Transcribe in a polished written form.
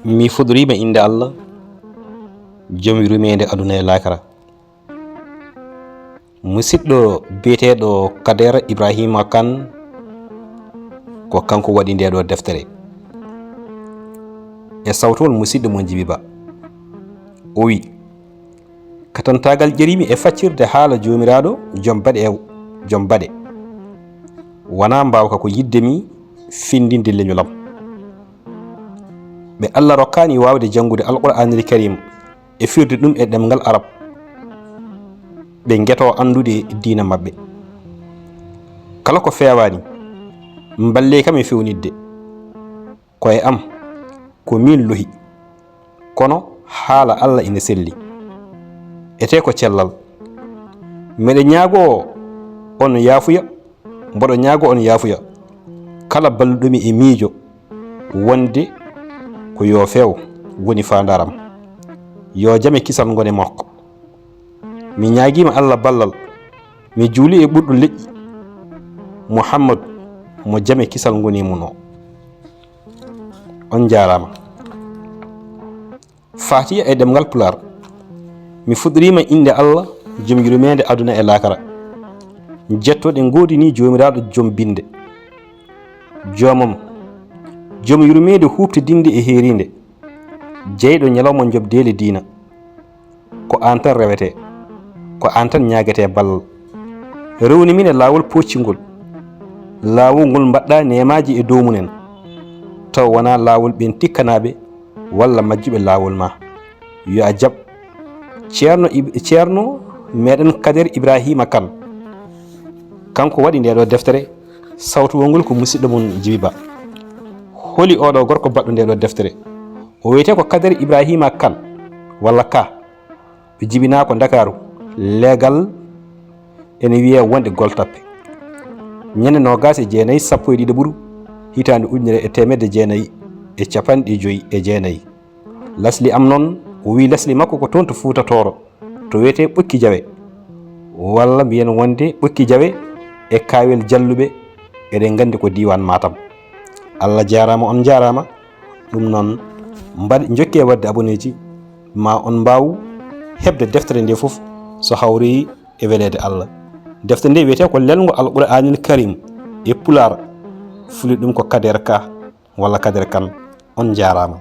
mi fudorima inde Allah joom rumede aduna e lakara. musidɗo biyeteɗo Kader Ibrahima Kane ko kanko waɗi nde ɗo deftere e sawtol musidɗo mo Djiby Ba. o wi katantagal ƴerimi e faccirde haala jomiraɗo joom baɗe wona mbawka ko yiddemi findinde leñolam. ɓe Allah rokkani wawde janngude alqur'anil karim e firde ɗum e ɗemgal arab ɓe gueto andude diina mabɓe. kala ko fewani balle kam e fewnidde koye am ko min lohi, kono haala Allah ina selli ete ko cellal. miɗa ñaago on yaafuya mboɗo ñaago on yaafuya kala balluɗomi e miijo wonde ko yo few woni fandaram, yo jame kisal ngone makko. mi ñaaguima Allah ballal, mi juuli e ɓurɗo leƴƴi Muhammadu mo jame kisal ngoni muno. on jarama. Fatiha e ɗemgal Pular. mi fuɗɗorima inde Allah joom yurmede aduna e lakara, jettoɗe godini jomiraɗo joom binde, joomam joom yurmede huɓtidinde e herinde, jeyɗo ñalawma jobdele diina. ko an tan rewete, ko an tan ñaguete ballal. rewni min e lawol poccingol, lawol ngol mbaɗɗa nemaji e dow munen, taw wona lawol ɓen tikkanaɓe walla majjuɓe lawol ma. yo a jaab ceerno meɗen Kader Ibrahima Kane, kanko waɗi nde ɗo deftere. sawtowol ngol ko musidɗo mon Djiby Ba. holi oɗo gorko baɗɗo nde ɗo deftere. o wiyete ko Kader Ibrahima Kane walla ka. ɓe jibina ko Dakaru legal ene wiye wonde Goltappe. ñande 29 sappo e ɗiɗi ɓuru hitande 1959. lasli am noon o wi lasli makko ko toon to Fuuta Tooro to wiyete Ɓokki Jawe, walla mbiyen wonde Ɓokki Jawe e Kawel Jalluɓe, eɗen gandi ko diwan Matam. Allah jarama, on jarama. ɗum noon jokke wadde abonné ji ma on mbaw hebde deftere nde foof so hawri e welede Allah. deftere nde wiyete ko lelgo alqur'anil karim e Pular, fuli ɗum ko Kader Ka walla Kader Kane. on jarama.